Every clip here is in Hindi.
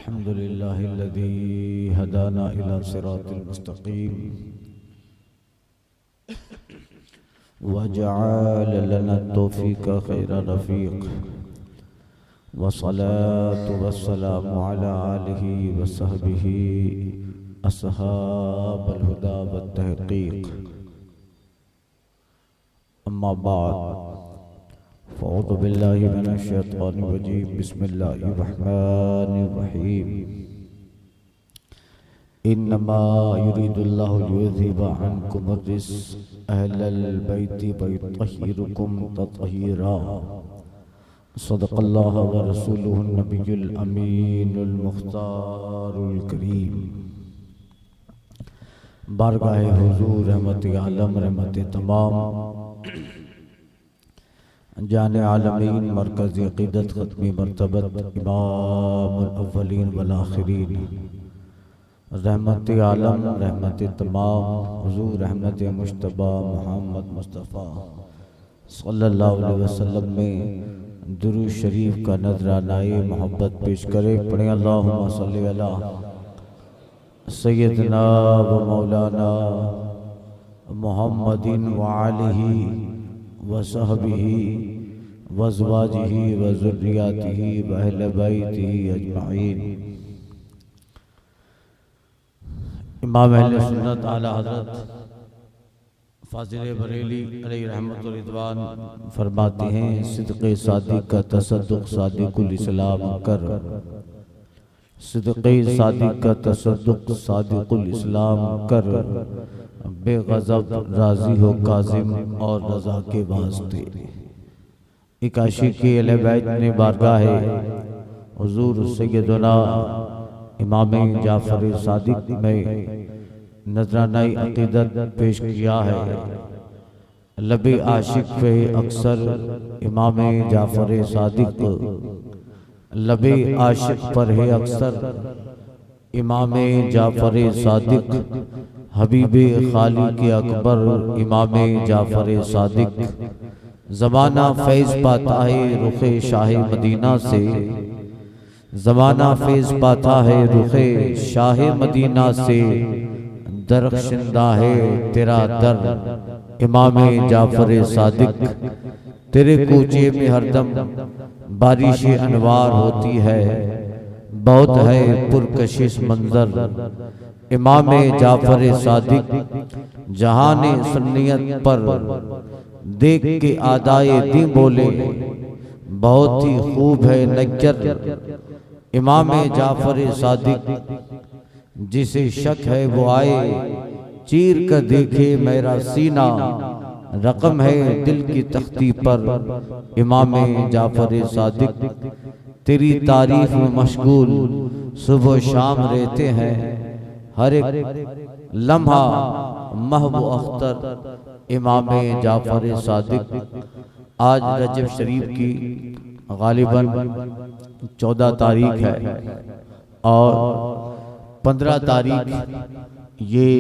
अल्हम्दुलिल्लाहिल्लज़ी हदाना इला सिरातिल मुस्तक़ीम व जअल लना तौफ़ीक़ खैर रफ़ीक़ व सलातु व सलामु अला आलिहि व सहबिहि अस्हाबल हुदा व तहक़ीक़। अम्मा बाद फ़अऊज़ु बिल्लाहि मिनश शैतानिर रजीम। बिस्मिल्लाहिर रहमानिर रहीम। इन्नमा युरीदुल्लाहु लियुज़हिबा अन्कुमुर रिज्स अहलल बैति व युत्तहिरुकुम तत्हीरा। सदक़ल्लाहु व रसूलुहुन नबियुल अमीनुल मुख्तारुल करीम। बारगाहे हुज़ूर रहमत आलम रहमत तमाम जाने आलमीन मरकज़ अक़ीदत ख़त्मी मर्तबत इमामुल अव्वलीन वल आख़िरीन रहमत आलम रहमत तमाम हुज़ूर रहमत मुज्तबा मोहम्मद मुस्तफ़ा सल्लल्लाहु अलैहि वसल्लम में दुरूद शरीफ का नज़रानाए मोहब्बत पेश करे। पढ़े अल्लाहुम्मा सल्लि अला सय्यदना व मौलाना मुहम्मदिन व आलिहि व सहबिही व अज़वाजिही व ज़ुर्रिय्यातिही व अहले बैतिही अजमाइन। इमाम अहले सुन्नत आला हज़रत फ़ाज़िल बरेली अलैहि रहमत व रिज़वान फरमाते हैं, सिद्क़े सादिक़ का तसद्दुक़ सादिक़ुल इस्लाम कर। सिद्क़े सादिक़ का तसद्दुक़ सादिक़ुल इस्लाम कर। बेग़ज़ब राज़ी हो काज़िम और रज़ा के वास्ते। एक आशिक़े अहले बैत ने बारगाह हुज़ूर सय्यदना इमाम जाफ़र सादिक़ में नज़रानाए अक़ीदत पेश किया है। लबे आशिक़ पे अक्सर इमाम जाफ़र सादिक़, लबे आशिक़ पर है अक्सर इमाम जाफ़र सादिक़। हबीबे खालिक़ अकबर इमाम जाफ़र सादिक़। ज़माना फैज़ पाता है रुखे शाह मदीना से। ज़माना फैज़ पाता है रुखे शाह मदीना से। दरख्शिंदा है तेरा दर इमाम जाफ़र सादिक़। तेरे कूचे में हरदम बारिश अनवार होती है। बहुत है पुरकशिश मंजर इमाम जाफ़र सादिक़। जहाने सुन्नियत पर देख के आदाए दी बोले, बहुत ही खूब है नक्कर इमाम जाफ़र सादिक़। जिसे शक है वो आए चीर कर देखे मेरा सीना। रकम है दिल की तख्ती पर इमाम जाफ़र सादिक़। तेरी तारीफ में मशगूल सुबह शाम रहते हैं। हर एक लम्हा महबूब अख्तर इमाम जाफ़र सादिक़। आज रजब शरीफ की गालिबन 14 तारीख है और 15 तारीख ये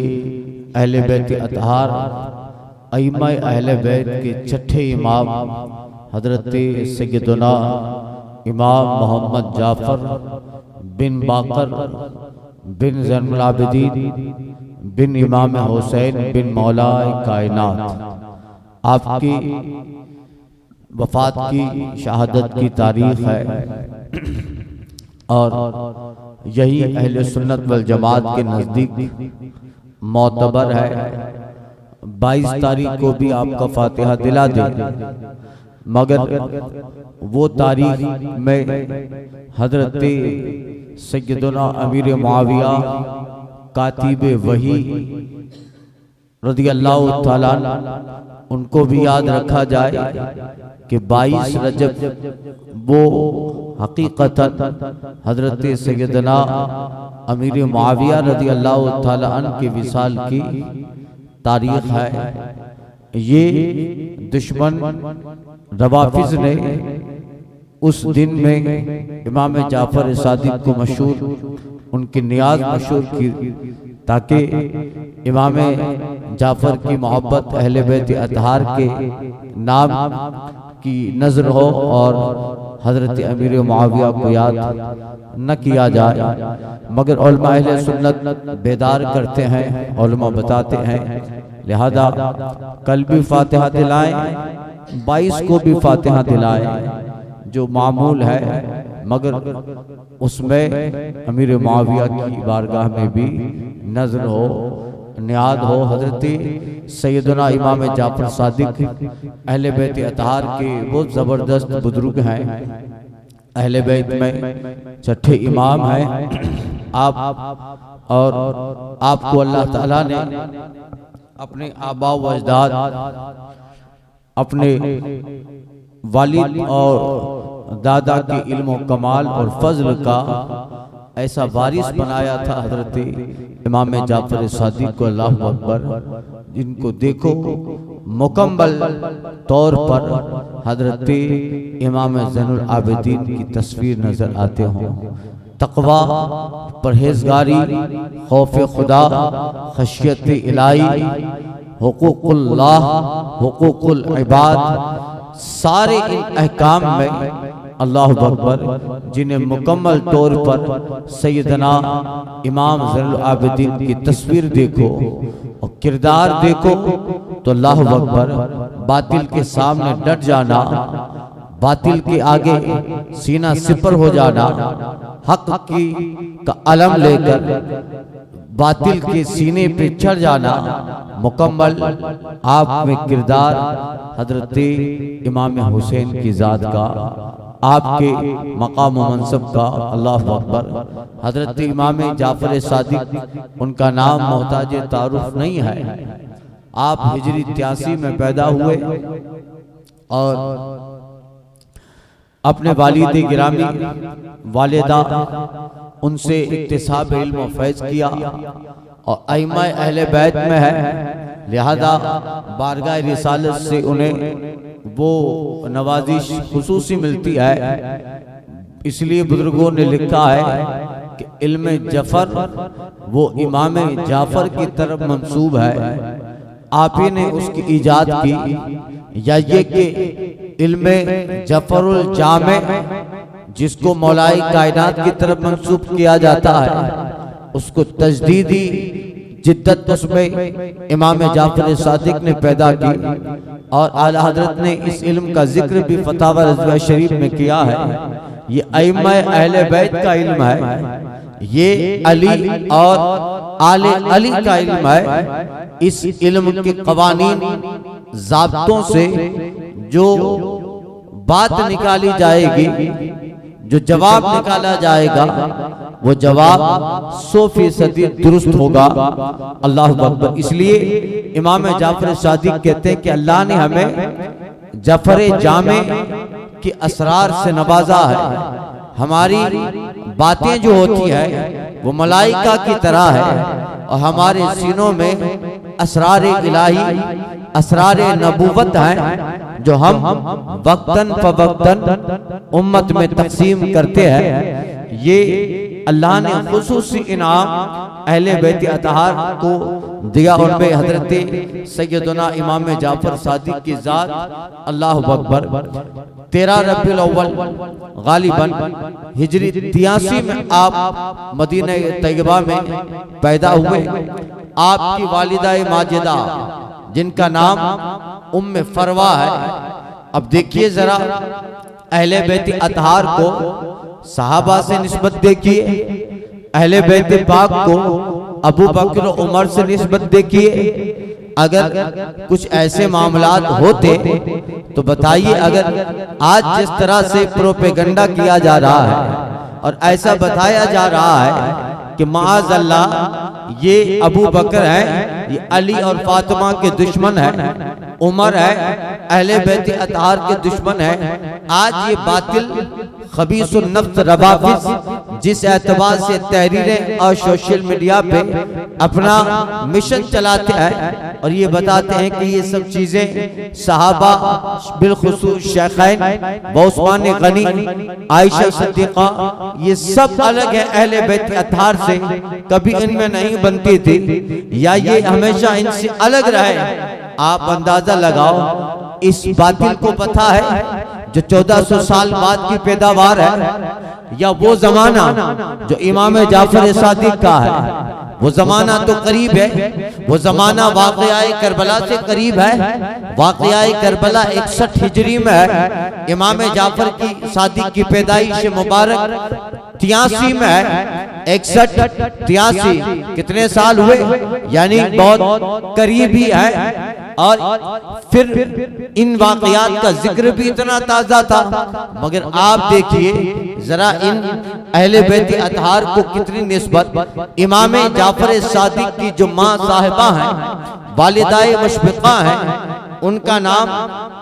अहले बैत अतहार अइम्मा अहले बैत के छठे इमाम हज़रत सय्यदना इमाम मोहम्मद जाफ़र बिन बाकर बिन ज़ैनुल आबिदीन बिन इमाम हुसैन बिन मौला कायनात, आपकी वफ़ात की शहादत की तारीख़ है। और यही अहले सुन्नत वल जमात के नज़दीक मोतबर है। 22 तारीख को भी आपका फातिहा दिला दे, मगर वो तारीख में हज़रत सय्यदना अमीर मुआविया कातिबे वही रज़ियल्लाहु ताला उनको भी याद रखा जाए कि 22 रजब वो हकीकतन हज़रत सय्यदना अमीर मुआविया रज़ियल्लाहु ताला अन्हु के विसाल की तारीख़ है। ये दुश्मन रवाफिज़ ने उस दिन में इमाम जाफ़र सादिक़ को मशहूर उनकी नियाज मशहूर की, ताकि इमाम जाफ़र की मोहब्बत अहले बैत अतहार के नाम की नज़र हो और हजरत अमीर मुआविया को याद न किया जाए, मगर उलमा अहले सुन्नत बेदार करते हैं, उलमा बताते हैं, लिहाजा कल भी फातिहा दिलाएं, 22 को भी फातिहा दिलाएं जो मामूल है, मगर उसमें अमीर मुआविया की बारगाह में भी नज़र हो, नियाद हो। हजरत सैयदना इमाम जाफर सादिक अहले बैत अतहार के बहुत ज़बरदस्त बुजुर्ग हैं, अहले बैत में छठे इमाम हैं आप, और आपको अल्लाह ताला ने अपने आबा व अजदाद, अपने वालिद और दादा के इल्म कमाल और फजल का ऐसा वारिस बनाया था हजरत इमाम जाफर सादिक को। अल्लाहु अकबर। इनको देखो मुकम्मल तौर पर हजरत इमाम ज़ैनुल आबिदीन की तस्वीर नजर आते हों। तक़वा, परहेजगारी, खौफ खुदा, खशियत इलाही, हुकूकुल्लाह, हुकूकुल इबाद, सारे इन अहकाम में अल्लाह अकबर, जिन्हें मुकम्मल तौर पर सैयदना इमाम ज़ैनुल आबिदीन की तस्वीर देखो और किरदार देखो तो अल्लाह अकबर, बातिल के सामने डट जाना, बातिल के आगे सीना सिपर हो जाना, हक की का अलम लेकर बातिल के सीने पे चढ़ जाना, मुकम्मल आप में किरदार हजरत इमाम हुसैन की ज़ात का, आपके मकाम व मनसब का। अल्लाह अकबर। हजरत इमाम जाफर सादिक, उनका नाम मोहताज तारुफ नहीं है। आप हिजरी 83 में पैदा हुए और अपने वालिद गिरामी वालिदा उनसे इक्तिसाब इल्म व फैज़ किया और अइम्मा अहले बैत में है, लिहाजा बारगाह रिसालत से उन्हें वो नवाजिश खुसूसी मिलती है। इसलिए बुजुर्गों ने लिखा है कि इल्म जफर वो इमाम जाफर की तरफ मंसूब है, आप ही ने उसकी इजाद की, या ये कि इल्म जफरुल जामे जिसको मौलाई कायनात की तरफ मंसूब किया जाता है, उसको तजदीदी जिद्दत उसमें इमाम जाफर सादिक ने पैदा की और आला हजरत ने इस इल्म का जिक्र भी फतावा रज़विया शरीफ में किया है। ये अइम्मा अहले बैत का इल्म है, ये अली और आले अली का इल्म है। इस इल्म के कवानीन ज़ाब्तों से जो बात निकाली जाएगी, जो जवाब निकाला जाएगा, वो जवाब 100% दुरुस्त होगा। अल्लाह अकबर। इसलिए इमाम जाफर सादिक कहते हैं कि अल्लाह ने हमें जफर जामे के असरार से नवाजा है। हमारी बातें जो होती है वो मलाइका की तरह है और हमारे सीनों में असरार इलाही, असरार नबूवत हैं जो हम वक्तन फवक्तन उम्मत में तकसीम करते हैं। ये अल्लाह ने खुसूसी इनाम अहले बैत अतहार को दिया, उनमें हजरत सैयदना इमाम जाफर सादिक की ज़ात। अल्लाह अकबर। 13 रबीउल अव्वल गालिबन हिजरी 83 में आप मदीना तैयबा में पैदा हुए। आपकी वालिदा माजिदा जिनका नाम उम्मे फरवा है। अब देखिए जरा अहले बैत अतहार को सहाबा से निस्बत देखिए, अहले बैत पाक को अबू बकर उमर से निस्बत देखिए। अगर कुछ ऐसे मामलात होते तो बताइए, अगर आज जिस तरह से प्रोपेगेंडा किया जा रहा है और ऐसा बताया जा रहा है कि माअज़ अल्लाह ये अबू बकर है, ये अली और फातिमा के दुश्मन है, उमर है, अहले बैत अतहार के दुश्मन है। आज ये बातिल खबीसुन नफ्स रवाफिज जिस एतबार से तहरीरें और सोशल मीडिया पे अपना मिशन चलाते हैं और ये बताते हैं कि ये सब चीजें सहाबा बिलखुसूस शेखैन उस्मान गनी, आयशा सिद्दीक़ा, ये सब अलग है अहले बैत अतहार से, कभी इनमें नहीं बनती थी या ये हमेशा इनसे अलग रहे। आप अंदाजा लगाओ, इस बातिल को पता है जो 1400 साल बाद की पैदावार है, या वो जमाना जो इमाम जाफर सादिक का है, वो जमाना तो करीब है। वो जमाना वाक़या करबला से करीब है। वाक़या करबला 61 हिजरी में है। इमाम जाफर की सादिक की पैदाइश मुबारक 83 में है। 61 83 कितने साल हुए, यानी बहुत करीब ही है। और फिर इन वाक़यात का जिक्र भी इतना ताज़ा था, मगर आप देखिए जरा इन अहले बैत अतहार को कितनी निस्बत। इमाम जाफर सादिक की जो माँ साहिबा हैं, वालिदाए मुशफ़िक़ा हैं, उनका नाम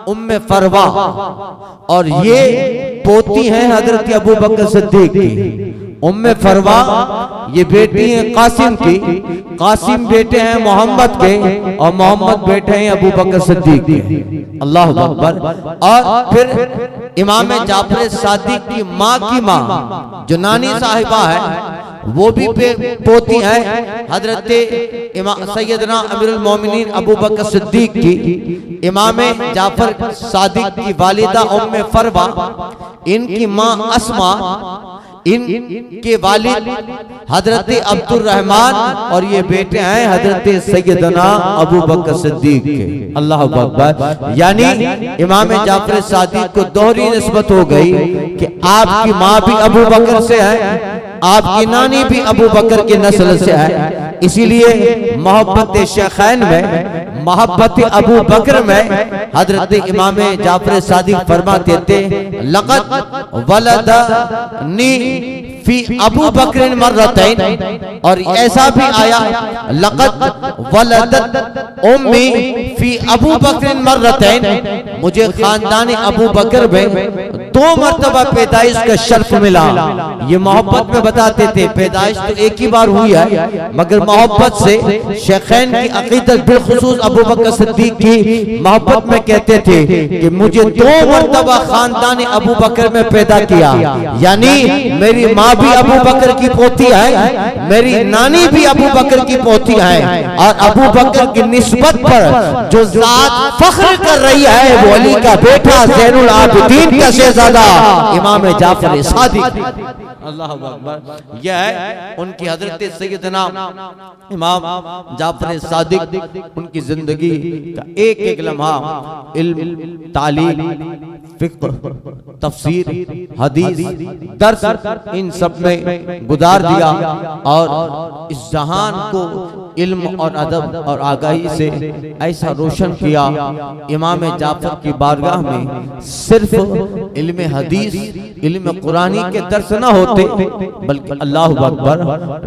उम्मे फरवा, और ये पोती हैं हजरत अबू बकर सिद्दीक की। उम्मे फरवा ये बेटी है कासिम की, कासिम बेटे हैं मोहम्मद के, और मोहम्मद बेटे हैं अबू बकर सिद्दीक के। अल्लाह अकबर। और फिर इमाम जाफर सादिक की माँ जो नानी साहिबा है, वो भी पोती है हजरत सैयदना अमीरुल मोमिनीन अबू बकर सिद्दीक की। इमाम जाफर सादिक की वालिदा उम्मे फरवा, इनकी माँ अस्मा, इनके वालिद हजरत अब्दुर रहमान, और ये बेटे हैं हजरत सैयदना अबू बकर सिद्दीक के। अल्लाह अकबर। यानी इमाम जाफर सादिक को दोहरी निस्बत हो गई कि आपकी माँ भी अबू बकर से है, आपकी नानी भी अबू बकर की नस्ल से है। इसीलिए मोहब्बत शेखैन में, मोहब्बत अबू बकर में हजरत इमाम जाफर सादिक फरमाते थे, लक़द वलदनी फी अबू बकर मर्रतैन। और ऐसा भी आया, लक़द वलदत उम्मी फी अबू बकर मर्रतैन, मुझे खानदान अबू बकर में 2 मरतबा पैदाइश का शर्फ मिला। ये मोहब्बत में बताते थे, पैदाइश तो एक ही बार हुई है, मगर मोहब्बत से शेखैन की अकीदत बिलखुसूस अबू बकर सिद्दीक की मोहब्बत में कहते थे कि मुझे 2 मरतबा खानदान अबू बकर में पैदा किया। यानी मेरी माँ भी अबू बकर की पोती है, मेरी नानी भी अबू बकर की पोती है, और अबू बकर की निस्बत पर जो जात फख्र कर रही है, वो अली का बेटा ज़ैनुल आबिदीन का शहज़ादा इमाम जाफर सादिक। अल्लाह अकबर। यह है उनकी हजरत सैयदना इमाम जाफर सादिक, उनकी जिंदगी का एक एक लम्हा इल्म, तालीम, फिक्र, तफसीर, हदीस, दर्स, इन सब में गुजार दिया, और इस जहान को इल्म और अदब और आगाही से ऐसा रोशन किया। इमाम जाफर की बारगाह में सिर्फ इल्म हदीस, इल्म कुरानी के दर्स न होते, बल्कि अल्लाह अकबर,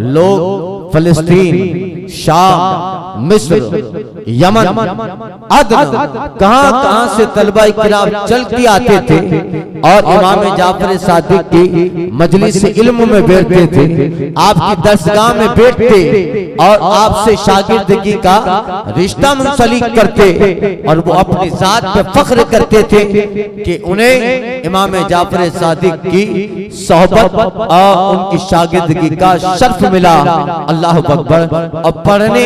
लोग फलस्तीन, शाम, मिस्र, यमन, अदन, कहां से तलबा किराम चल के आते थे, और इमाम जाफर सादिक की मजलिस इल्म में बैठते थे, आपकी दरसगाह में बैठते, और आपसे शागिर्दगी का रिश्ता मुंसलिक करते, और वो अपनी जात पे फख्र करते थे कि उन्हें इमाम जाफर सादिक की सोहबत और उनकी शागिर्दगी का शर्फ मिला। अल्लाह अकबर। और पढ़ने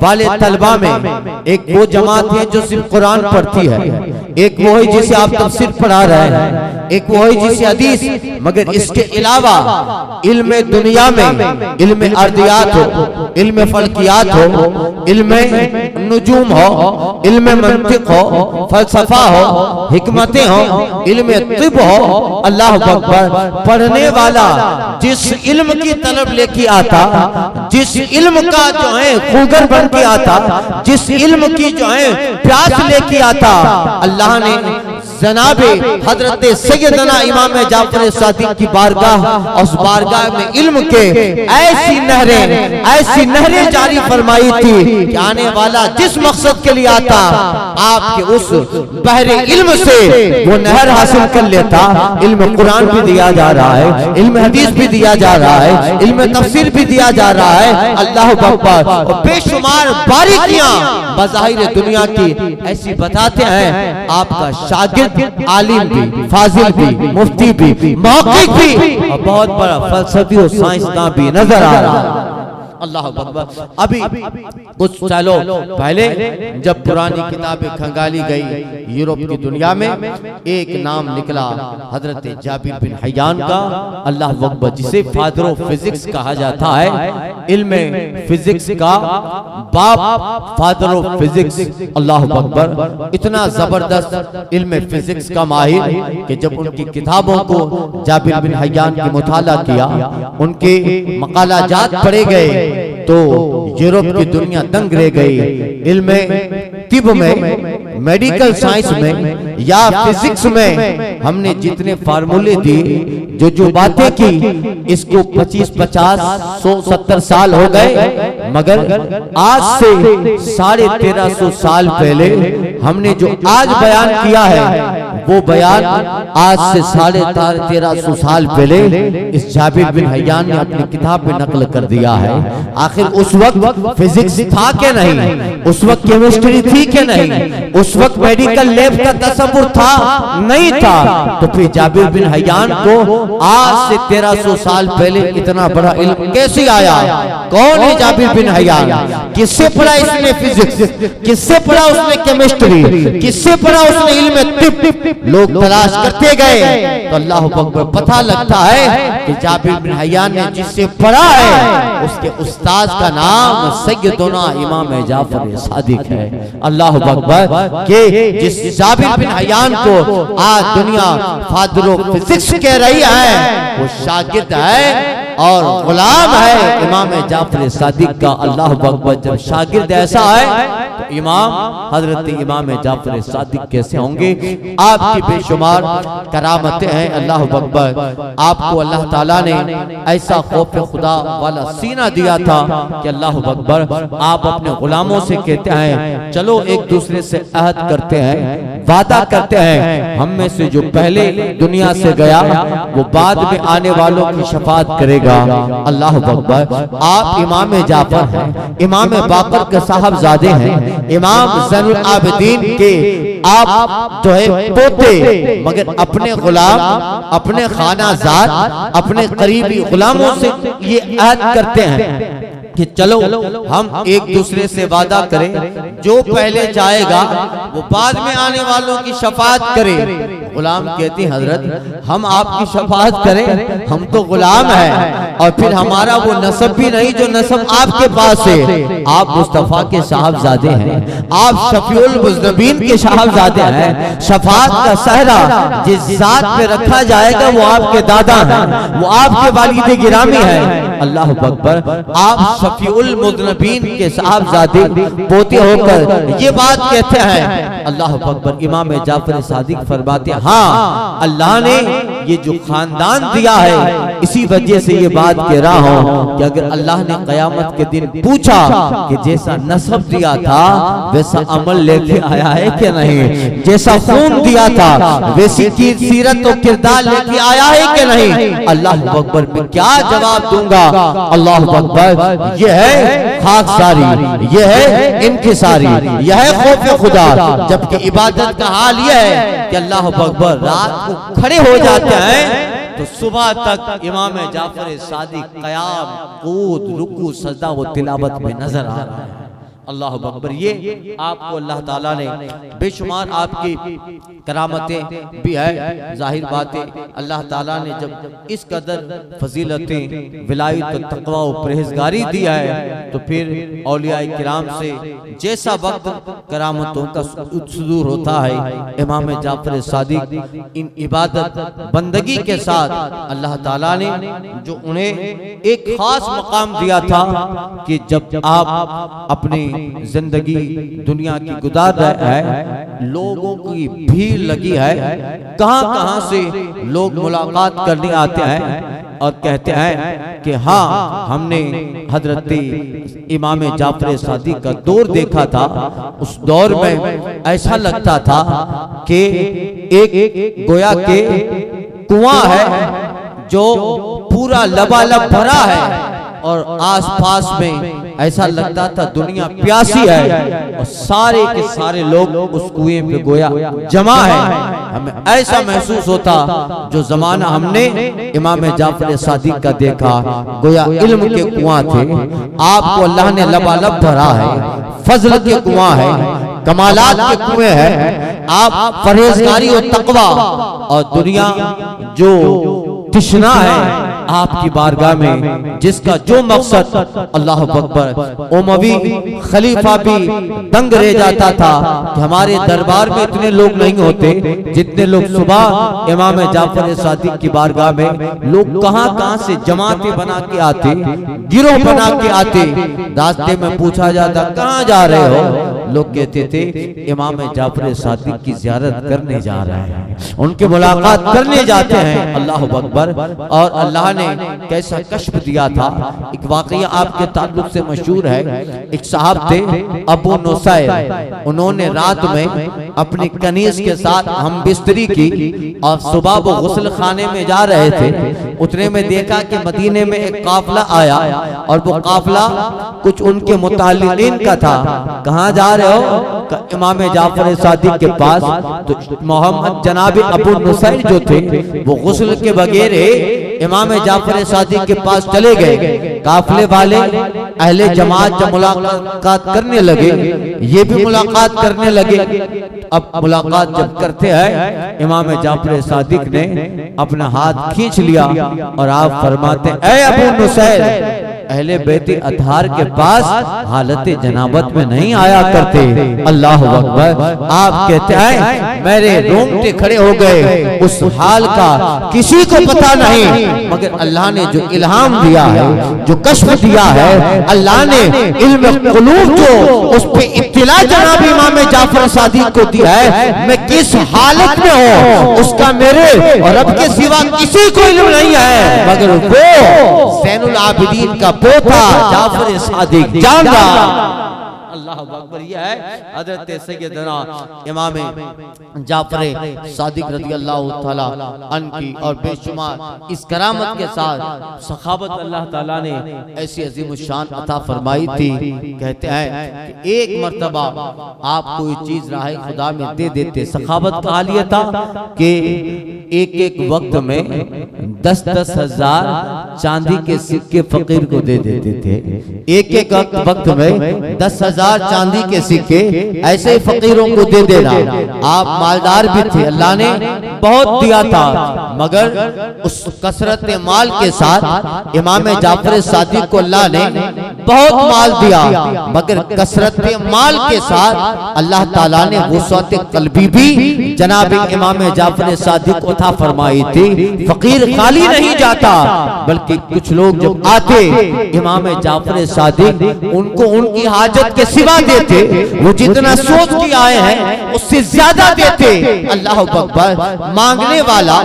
वाले तलबा में एक वो जमात है जो सिर्फ कुरान पढ़ती है, एक वो है जिसे आप तफसीर पढ़ा रहे हैं, एक वो है जिसे हदीस, मगर इसके अलावा इल्म दुनिया में इल्म अर्दियात हो, इल्म फल्कियात हो, इल्म नुजूम हो, इल्म मंतिक हो, फलसफा हो, हिकमतें हो, इल्म तिब हो। अल्लाह अकबर। पढ़ने वाला जिस इल्म की तलब लेके आता, जिस इल्म का जो है खूगर बन के आता, जिस इल्म की जो है प्यास लेके आता, अल्लाह ने जनाबे हजरत सैयदना इमाम जाफर सादिक की बारगाह, उस बारगाह में इल्म के ऐसी नहरें जारी फरमाई थी कि आने वाला जिस मकसद के लिए आता, आपके उस बहरे इल्म से वो नहर हासिल कर लेता। इल्म कुरान भी दिया जा रहा है, इल्म हदीस भी दिया जा रहा है, इल्म तफसीर भी दिया जा रहा है। अल्लाह अकबर। और बेशुमार बारीकियां बज़ाहिर दुनिया की ऐसी बताते हैं, आपका शागिर्द आलिम भी, फाजिल भी, मुफ्ती भी, मुहक्किक भी, और बहुत बड़ा फलसफी और साइंसदान भी नजर आ रहा है। अल्लाह अकबर। अभी कुछ सालों पहले जब पुरानी किताबें खंगाली गई यूरोप की दुनिया में, एक नाम निकला हजरत जाबिर बिन हयान का, अल्लाह अकबर, जिसे फादर ऑफ फिजिक्स कहा जाता है। इल्म फिजिक्स का बाप, फादर ऑफ फिजिक्स, अल्लाह अकबर। इतना जबरदस्त इल्म फिजिक्स का माहिर कि जब उनकी किताबों को जाबिर बिन हयान की मुताला किया, उनके मकालाजात पढ़े गए, तो यूरोप की दुनिया दंग रह गई। इल्म तिब में, मेडिकल साइंस में या फिजिक्स में हमने जितने फार्मूले दिए, जो बातें की, इसको 25, 50, 100, 70 साल हो गए, मगर आज से 1350 साल पहले हमने जो आज बयान किया है, वो बयान आज से 1350 साल पहले इस जाबिर बिन हयान ने अपनी किताब में नकल कर दिया है। आखिर उस वक्त फिजिक्स था कि नहीं? उस वक्त केमिस्ट्री थी कि नहीं? उस वक्त मेडिकल लैब का तस्वुर था? नहीं था। तो फिर जाबिर बिन हयान को आज से 1300 साल पहले इतना बड़ा इल्म कैसे आया? कौन है जाबिर बिन हयान? किससे पढ़ा इसने फिजिक्स? किससे पढ़ा उसने केमिस्ट्री? किससे पढ़ा उसने इल्म तिब? लोग तलाश करते गए तो अल्लाह अकबर पता लगता है कि जाबिर बिन हयान ने जिससे पढ़ा है, उसके उस्ताद का नाम सैयदना इमाम जाफर सादिक है। अल्लाह अकबर के जिस जाबिर बिन हयान को आज दुनिया फादर ऑफ फिजिक्स कह रही है, वो शागिर्द है और गुलाम है इमाम जाफर सादिक का। अल्लाह अकबर, जब शागिर्द ऐसा है तो इमाम हजरत इमाम जाफर सादिक कैसे होंगे? आपकी बेशुमार करामतें हैं। अल्लाह अकबर, आपको अल्लाह ताला ने ऐसा खौफ खुदा वाला सीना दिया था कि अल्लाह अकबर, आप अपने गुलामों से कहते हैं, चलो एक दूसरे से अहद करते हैं, वादा करते हैं, हम में से जो पहले दुनिया से गया वो बाद में आने वालों की शफाअत करेगा। अल्लाह अकबर, आप इमाम जाफर हैं, इमाम बाकर के साहबजादे हैं, इमाम ज़ैनुल आबिदीन के आप जो है पोते, मगर अपने गुलाम, अपने खानाजाद, अपने करीबी गुलामों से ये अहद करते हैं कि चलो हम एक दूसरे से वादा करें, जो पहले जाएगा वो बाद में आने वालों की शफाअत करे। गुलाम कहती हजरत, हम आपकी शफाअत करें? हम तो गुलाम हैं और फिर हमारा वो नसब भी नहीं जो नसब आपके पास है। आप मुस्तफा के साहबजादे हैं, आप शफीउल मुज़नबीन के साहबजादे हैं। शफाअत का सहरा जिस जात पे रखा जाएगा वो आपके दादा हैं, वो आपके वालिद गिरामी हैं। अल्लाह अकबर, आप शफीउल मुज़नबीन के साहबजादे पोते होकर ये बात कहते हैं। अल्लाह अकबर, इमाम जाफर सादिक फरमाते, हाँ, अल्लाह ने ये जो खानदान दिया है, इसी वजह से ये बात कह रहा हूँ कि अगर अल्लाह ने क़यामत के दिन पूछा कि जैसा नसब दिया था वैसा अमल लेके आया है कि नहीं, जैसा खून दिया था वैसी सीरत और किरदार लेके आया है कि नहीं, अल्लाह अकबर, मैं क्या जवाब दूंगा? अल्लाह अकबर, ये है खाकसारी, ये है इनकिसारी, यह है खौफ खुदा। जबकि इबादत का हाल यह है कि अल्लाह अकबर रात को खड़े हो जाते हैं तो सुबह तक इमाम जाफर सादिक क़याम, कूद, रुकू, सजदा व तिलावत में नजर आ रहा है। अल्लाह अकबर, ये आपको अल्लाह ताला ने बेशुमार आपकी करामतें भी है। जाहिर बात है, अल्लाह ताला ने जब इस कदर फजीलतें, विलायत, तक़वा और परहेज़गारी दिया है, तो फिर औलियाए किराम से जैसा वक्त करामतों का सुदूर होता है, इमाम जाफर सादिक इन इबादत बंदगी के साथ अल्लाह ताला ने जो उन्हें एक खास मकाम दिया था कि जब आप अपनी जिंदगी दुनिया की गुजार रहे हैं, लोगों की भीड़ लगी है, कहां कहां से लोग मुलाकात करने आते हैं और कहते हैं कि हाँ, हमने हजरत इमाम जाफर सादिक का दौर देखा था। उस दौर में ऐसा लगता था कि एक गोया के कुआं है जो पूरा लबालब भरा है और आसपास में ऐसा लगता था दुनिया प्यासी है और सारे के सारे लोग उस कुएं पे गोया जमा है। हमें ऐसा महसूस होता जो जमाना हमने इमाम जाफर सादिक का देखा, गोया इल्म के कुआं थे, आपको अल्लाह ने लबालब भरा है, फजल के कुआं है, कमालात के कुएं है। आप परहेजगारी और तकवा और दुनिया जो तिश्ना है आपकी बारगाह में, जिसका जो मकसद, अल्लाह अकबर, उमवी खलीफा भी दंग रह जाता था कि हमारे दरबार में इतने लोग नहीं होते जितने लोग सुबह इमाम जाफर सादिक की बारगाह में लोग कहां से जमातें बना के आते, गिरोह बना के आते। रास्ते में पूछा जाता कहां जा रहे हो, लोग कहते थे इमाम जाफर सादिक की ज़ियारत करने जा रहे हैं, उनकी मुलाकात करने जाते हैं। अल्लाह अकबर। और अल्लाह ने कैसा कश्फ दिया था। एक वाकया आपके ताल्लुक से मशहूर है। एक साहब थे अबू नुसैर, उन्होंने रात में अपनी कनीज के साथ हम बिस्तरी की और सुबह वो गुस्ल खाने में जा रहे थे। उतने में देखा कि मदीने में एक काफिला आया और वो काफिला कुछ उनके मुताल्लिकीन का था। कहाँ जा रहे हो? इमाम जाफर सादिक के पास। तो मोहम्मद जनाब अबू नुसैर जो थे वो गुस्ल के बगैर इमाम जाफर सादिक के पास चले गए। काफिले वाले अहले जमात जब मुलाकात करने लगे, ये भी मुलाकात करने लगे। अब मुलाकात जब करते हैं, इमाम जाफर सादिक ने अपना हाथ खींच लिया और आप फरमाते ऐ अबू नुसैर, अहले बैती अतहार के पास हालत जनाबत में नहीं आया करते। अल्लाह अकबर। आप कहते हैं मेरे रोंगटे खड़े हो गए। उस हाल का किसी को पता नहीं, मगर अल्लाह ने जो इल्हाम दिया है, जो कश्फ दिया है, अल्लाह ने इल्म कुलूब जो उस पे इत्तिला जनाब इमाम जाफर सादिक को दिया है, मैं किस हालत में हूँ उसका मेरे और रब के सिवा किसी को इल्म नहीं है, मगर वो ज़ैनुल आबिदीन का पोता जाफर सादिक जानता। अल्लाह अकबर। यह है हजरत सैयदना इमाम जाफर सादिक रज़ी अल्लाह ताला अन्हु की और बेशुमार इस करामत के साथ सखावत अल्लाह ताला ने ऐसी अजीम शान अता फरमाई थी। कहते हैं कि एक मर्तबा आप कोई चीज राह खुदा में दे देते। सखावत का हाल ये था कि एक एक वक्त में 10-10 हजार चांदी के सिक्के फकीर को दे देते थे। एक एक वक्त में 10,000 चांदी के सिक्के ऐसे फकीरों को दे देना। आप मालदार भी थे, अल्लाह ने बहुत दिया था, मगर उस कसरत माल के साथ इमाम जाफर सादिक को अल्लाह ने बहुत माल दिया, मगर कसरत माल के साथ अल्लाह ताला ने वुसअत क़ल्बी भी जनाब इमाम जाफर सादिक को अता फरमाई थी। फकीर खाली नहीं जाता, बल्कि कुछ लोग जब आते इमाम जाफर सादिक उनको उनकी हाजत के सिवा देते, वो जितना सोच के आए हैं उससे ज्यादा देते। अल्लाह अकबर। मांगने वाला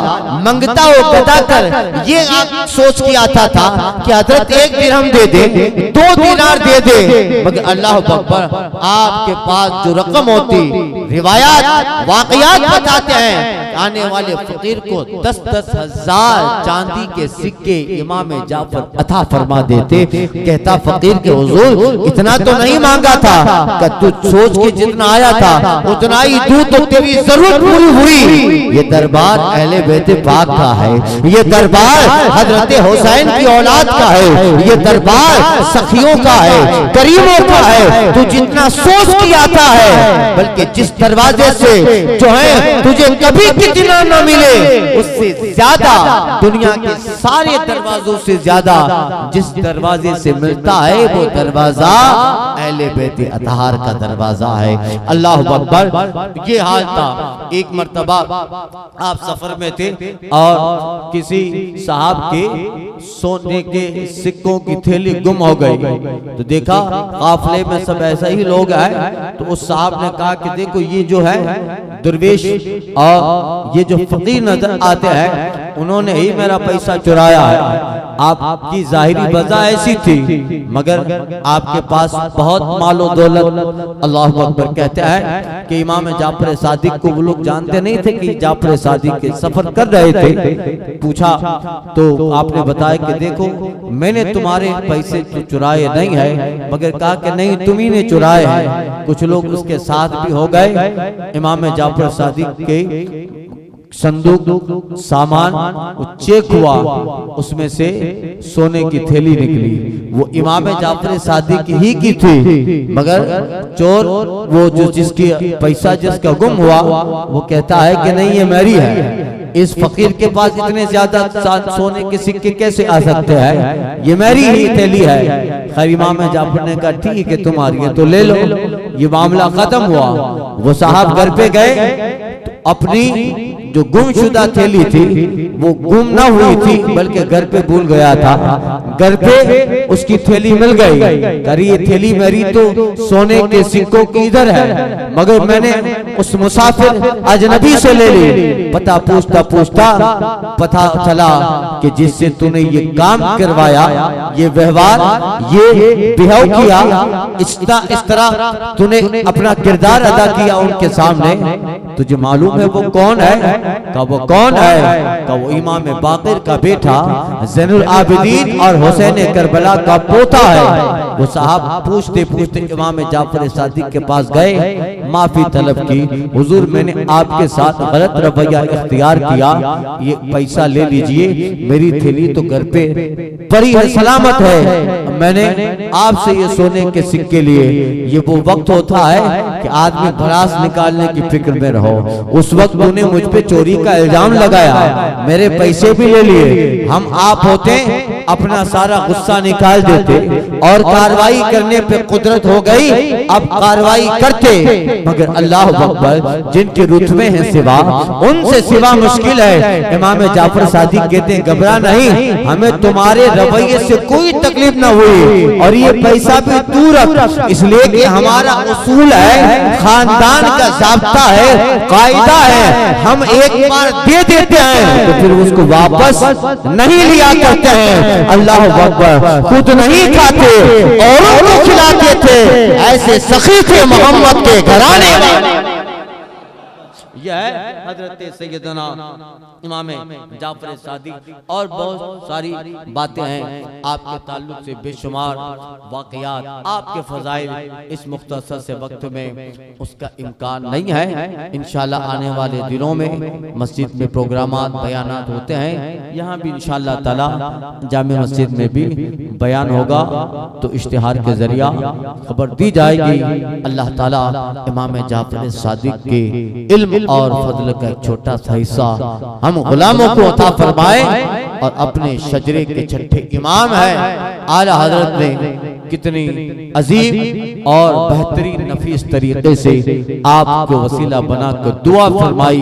मंगता हो गदा कर ये सोच के आता था कि हजरत 1 दिरहम दे दे, 2 दीनार दे दे, मगर अल्लाह अकबर आपके पास जो रकम होती, रिवायात वाकयात बताते हैं आने वाले फकीर को 10-10 हजार चांदी के सिक्के इमाम जाफर अता फरमा देते। कहता फकीर के हुजूर इतना तो नहीं मांगा था, कि तू सोच के जितना आया था उतना ही दूं तो तेरी जरूरत पूरी हुई। ये दरबार अहले बैत पाक का है, ये दरबार हजरत हुसैन की औलाद का है, ये दरबार सखियों का है, करीमों का है। तू जितना सोच के आता है, बल्कि जिस दरवाजे से जो है तुझे कभी कितना न मिले, उससे ज्यादा दुनिया के सारे दरवाजों से ज्यादा जिस दरवाजे से मिलता है वो दरवाजा अहले बैत अतहार का दरवाजा है। अल्लाह अकबर। ये हाल था। एक मर्तबा आप सफर में थे और किसी साहब के सोने के सिक्कों की थैली गुम हो गई। तो देखा काफिले में सब ऐसा ही लोग हैं, तो उस साहब ने कहा कि देखो ये जो है दरवेश और ये जो फकीर नजर आते हैं, उन्होंने ही मेरा पैसा चुराया है। आपकी जाहिरी वजह ऐसी थी, मगर आपके पास बहुत मालो दौलत। अल्लाह अकबर। कहते हैं कि इमाम जाफर सादिक को वो लोग जानते नहीं थे कि जाफर सादिक के सफर कर रहे थे। पूछा तो आपने बताया कि देखो मैंने तुम्हारे पैसे तो चुराए नहीं है, मगर कहा कि नहीं तुम ही ने चुराए हैं। कुछ लोग उसके साथ भी हो गए। इमाम जाफर सादिक के संदूक सामान चेक हुआ, उसमें से सोने की थैली निकली। वो इमाम जाफर सादिक ही की थी, मगर चोर वो जो जिसकी पैसा जिसका गुम हुआ वो कहता है कि नहीं ये मेरी है। इस फकीर के पास इतने ज्यादा सोने के सिक्के कैसे आ सकते हैं, ये मेरी ही थैली है। खैर इमाम जाफर ने कहा ठीक है तुम्हारी है तो ले लो। ये मामला खत्म हुआ। वो साहब घर पे गए तो अपनी जो गुमशुदा थैली थी वो गुम ना हुई थी बल्कि घर पे भूल गया था। घर पे उसकी थैली मिल गई। अरे ये थैली मेरी तो सोने के सिक्कों की इधर है, मगर मैंने उस मुसाफिर अजनबी से ले ली। पता पूछता पूछता पता चला कि जिससे तूने ये काम करवाया, ये व्यवहार, ये बिहेव किया, इस तरह तूने अपना किरदार अदा किया उनके सामने, तुझे मालूम है वो कौन है? का वो कौन है? का वो इमाम बाक़िर का बेटा ज़ैनुल आबिदीन और हुसैन करबला का पोता है। वो साहब पूछते पूछते इमाम जाफर सादिक के पास गए, माफी तलब की। हुजूर मैंने आपके साथ गलत रवैया इख्तियार किया, ये पैसा ले लीजिए, मेरी थैली तो घर पे पड़ी है, सलामत है। मैंने आपसे ये सोने के सिक्के लिए। ये वो वक्त होता है कि आदमी भड़ास निकालने की फिक्र में रहो। उस वक्त तूने मुझ पे चोरी का इल्जाम लगाया, मेरे पैसे भी ले लिए। हम आप होते अपना सारा गुस्सा निकाल देते और कार्रवाई करने पे कुदरत हो गई, अब कार्रवाई करते। मगर अल्लाह अकबर, जिनके रुतबे हैं सिवा, उनसे सिवा मुश्किल है। इमाम जाफर सादिक कहते हैं घबरा नहीं, हमें तुम्हारे रवैये से कोई तकलीफ ना हुई, और ये पैसा भी तू रख, इसलिए कि हमारा उसूल है, खानदान का ज़ाब्ता है, कायदा है। हम एक बार दे देते हैं तो फिर उसको वापस नहीं लिया करते हैं। अल्लाह अकबर। खुद नहीं खाते औरों को खिलाते थे, ऐसे सखी थे मोहम्मद के घराने वाले। यह है हजरत सैयदना इमाम जाफर सादिक। और बहुत सारी बातें हैं आपके ताल्लुक से, बेशुमार वाक़यात, आपके फजाइल, इस मुख्तसर से वक्त में उसका इम्कान नहीं है। इंशाल्लाह आने वाले दिनों में मस्जिद में प्रोग्रामात बयानात होते हैं, यहाँ भी इंशाल्लाह ताला जामे मस्जिद में भी बयान होगा, तो इश्तिहार के जरिया खबर दी जाएगी। अल्लाह ताला इमाम जाफर सादिक के इल्म और फजल का एक छोटा सा हिस्सा हम गुलामों को अता फरमाए, और अपने शजरे के छठे इमाम है आला हजरत ने कितनी अजीब और बेहतरीन नफीस तरीके से आपको वसीला बनाकर दुआ फरमाई।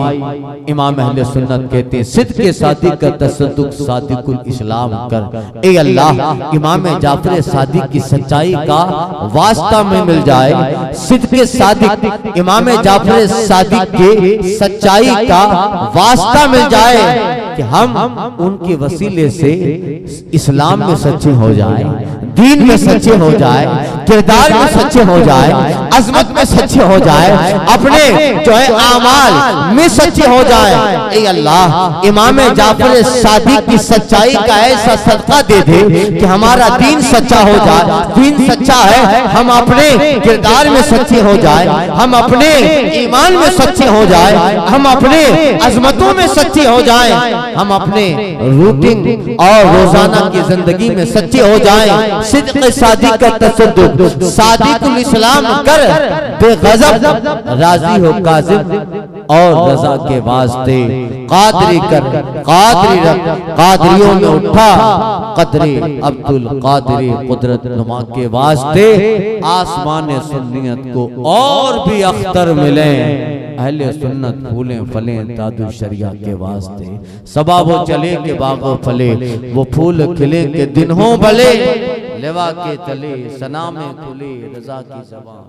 इमाम अहले सुन्नत कहते हैं सिद्क़ सादिक का तसद्दुक़ सादिकुल इस्लाम कर। ए अल्लाह, इमाम जाफर सादिक की सच्चाई का वास्ता में मिल जाए, सिद्क़ सादिक इमाम जाफर सादिक के सच्चाई का वास्ता मिल जाए कि हम उनके वसीले से इस्लाम में सच्चे हो जाए, दीन में सच्चे हो जाए, किरदार में सच्चे हो जाए, अजमत में सच्चे हो जाए, अपने जो है आमाल में सच्चे हो जाए। ए अल्लाह, इमाम जाफर सादिक की सच्चाई का ऐसा सदका दे दे कि हमारा दीन सच्चा हो जाए। दीन सच्चा है, हम अपने किरदार में सच्चे हो जाए, हम अपने ईमान में सच्चे हो जाए, हम अपने अजमतों में सच्चे हो जाए, हम अपने रूटीन और रोजाना की जिंदगी में सच्चे हो जाएं। सिद्क़ सादिक का तसद्दुक़ सादिकुल इस्लाम कर, बेगज़ब राजी हो काज़िब और रज़ा के वास्ते, कादरी कर कादरी रख, कादरियों में उठा कदरे अब्दुल कादरी कुदरत नुमा के वास्ते, आसमान सुन्नियत को और भी अख्तर मिले, अहले सुन्नत फूलें फलें दादू शरिया के वास्ते। सबा वो चले के बागों फले, वो फूल खिले के दिन हो भले, लेवा के तले सना में खुले रजा की ज़बान।